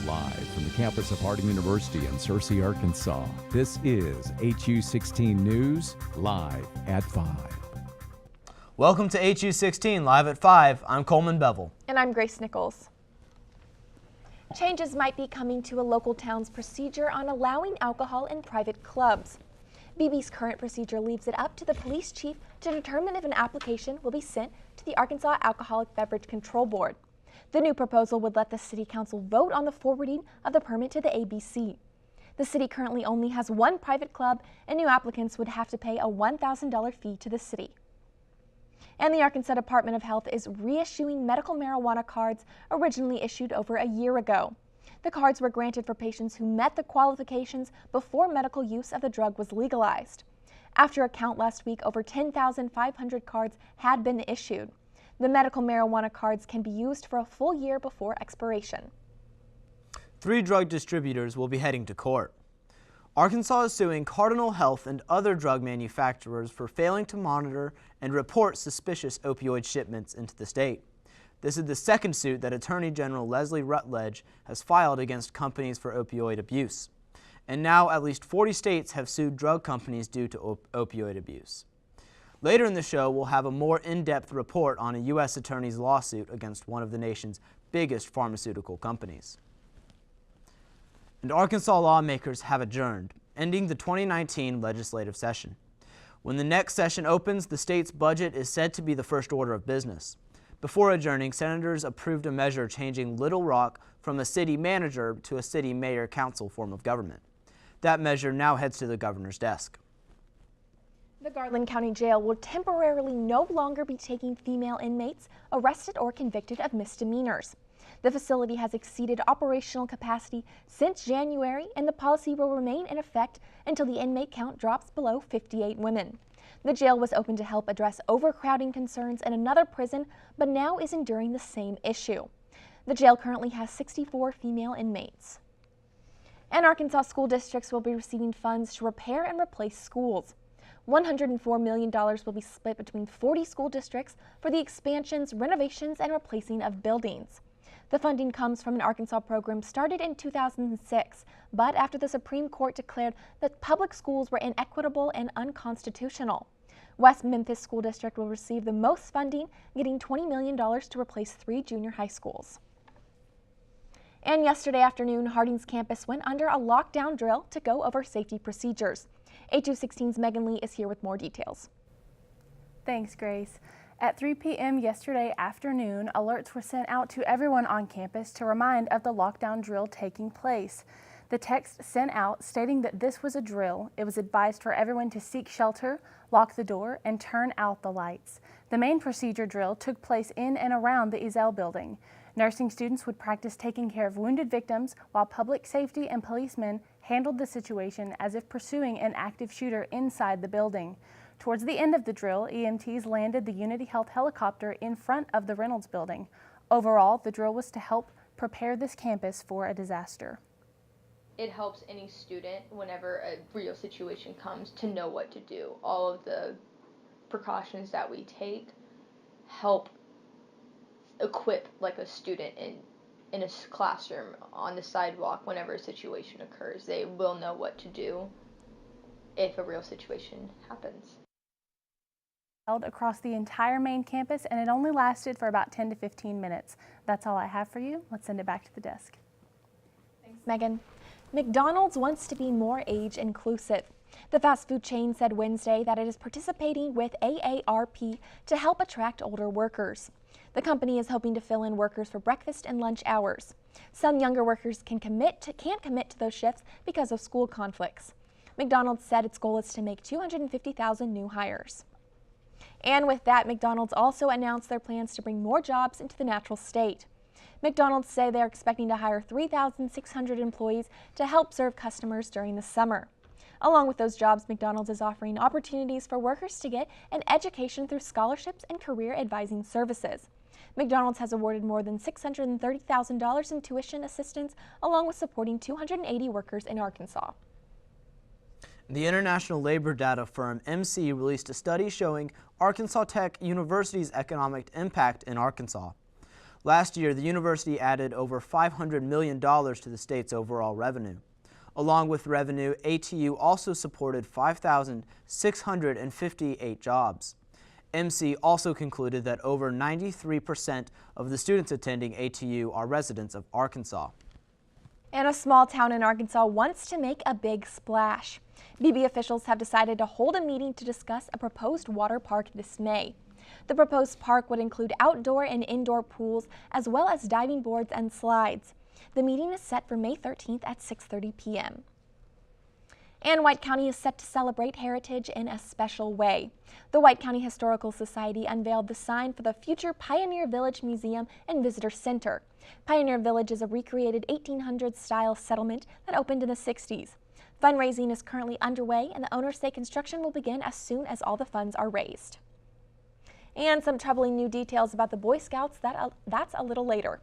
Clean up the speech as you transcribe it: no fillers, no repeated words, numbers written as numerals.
Live from the campus of Harding University in Searcy, Arkansas, this is HU16 News, live at 5. Welcome to HU16 Live at 5. I'm Coleman Bevel. And I'm Grace Nichols. Changes might be coming to a local town's procedure on allowing alcohol in private clubs. BB's current procedure leaves it up to the police chief to determine if an application will be sent to the Arkansas Alcoholic Beverage Control Board. The new proposal would let the City Council vote on the forwarding of the permit to the ABC. The city currently only has one private club, and new applicants would have to pay a $1,000 fee to the city. And the Arkansas Department of Health is reissuing medical marijuana cards originally issued over a year ago. The cards were granted for patients who met the qualifications before medical use of the drug was legalized. After a count last week, over 10,500 cards had been issued. The medical marijuana cards can be used for a full year before expiration. 3 drug distributors will be heading to court. Arkansas is suing Cardinal Health and other drug manufacturers for failing to monitor and report suspicious opioid shipments into the state. This is the second suit that Attorney General Leslie Rutledge has filed against companies for opioid abuse. And now at least 40 states have sued drug companies due to opioid abuse. Later in the show, we'll have a more in-depth report on a U.S. attorney's lawsuit against one of the nation's biggest pharmaceutical companies. And Arkansas lawmakers have adjourned, ending the 2019 legislative session. When the next session opens, the state's budget is said to be the first order of business. Before adjourning, senators approved a measure changing Little Rock from a city manager to a city mayor-council form of government. That measure now heads to the governor's desk. The Garland County Jail will temporarily no longer be taking female inmates arrested or convicted of misdemeanors. The facility has exceeded operational capacity since January, and the policy will remain in effect until the inmate count drops below 58 women. The jail was opened to help address overcrowding concerns in another prison, but now is enduring the same issue. The jail currently has 64 female inmates. And Arkansas school districts will be receiving funds to repair and replace schools. $104 million will be split between 40 school districts for the expansions, renovations, and replacing of buildings. The funding comes from an Arkansas program started in 2006, but after the Supreme Court declared that public schools were inequitable and unconstitutional. West Memphis School District will receive the most funding, getting $20 million to replace 3 junior high schools. And yesterday afternoon, Harding's campus went under a lockdown drill to go over safety procedures. HU16's Megan Lee is here with more details. Thanks, Grace. At 3 p.m. yesterday afternoon, alerts were sent out to everyone on campus to remind of the lockdown drill taking place. The text sent out stating that this was a drill. It was advised for everyone to seek shelter, lock the door, and turn out the lights. The main procedure drill took place in and around the Ezell building. Nursing students would practice taking care of wounded victims, while public safety and policemen handled the situation as if pursuing an active shooter inside the building. Towards the end of the drill, EMTs landed the Unity Health helicopter in front of the Reynolds building. Overall, the drill was to help prepare this campus for a disaster. It helps any student, whenever a real situation comes, to know what to do. All of the precautions that we take help equip like a student in a classroom on the sidewalk. Whenever a situation occurs, they will know what to do if a real situation happens. Held across the entire main campus, and it only lasted for about 10 to 15 minutes. That's all I have for you. Let's send it back to the desk. Thanks, Megan. McDonald's wants to be more age inclusive. The fast food chain said Wednesday that it is participating with AARP to help attract older workers. The company is hoping to fill in workers for breakfast and lunch hours. Some younger workers can't commit to those shifts because of school conflicts. McDonald's said its goal is to make 250,000 new hires. And with that, McDonald's also announced their plans to bring more jobs into the natural state. McDonald's say they're expecting to hire 3,600 employees to help serve customers during the summer. Along with those jobs, McDonald's is offering opportunities for workers to get an education through scholarships and career advising services. McDonald's has awarded more than $630,000 in tuition assistance, along with supporting 280 workers in Arkansas. The international labor data firm MC released a study showing Arkansas Tech University's economic impact in Arkansas. Last year, the university added over $500 million to the state's overall revenue. Along with revenue, ATU also supported 5,658 jobs. MC also concluded that over 93% of the students attending ATU are residents of Arkansas. And a small town in Arkansas wants to make a big splash. BB officials have decided to hold a meeting to discuss a proposed water park this May. The proposed park would include outdoor and indoor pools, as well as diving boards and slides. The meeting is set for May 13th at 6:30 p.m. And White County is set to celebrate heritage in a special way. The White County Historical Society unveiled the sign for the future Pioneer Village Museum and Visitor Center. Pioneer Village is a recreated 1800s-style settlement that opened in the 60s. Fundraising is currently underway, and the owners say construction will begin as soon as all the funds are raised. And some troubling new details about the Boy Scouts, that's a little later.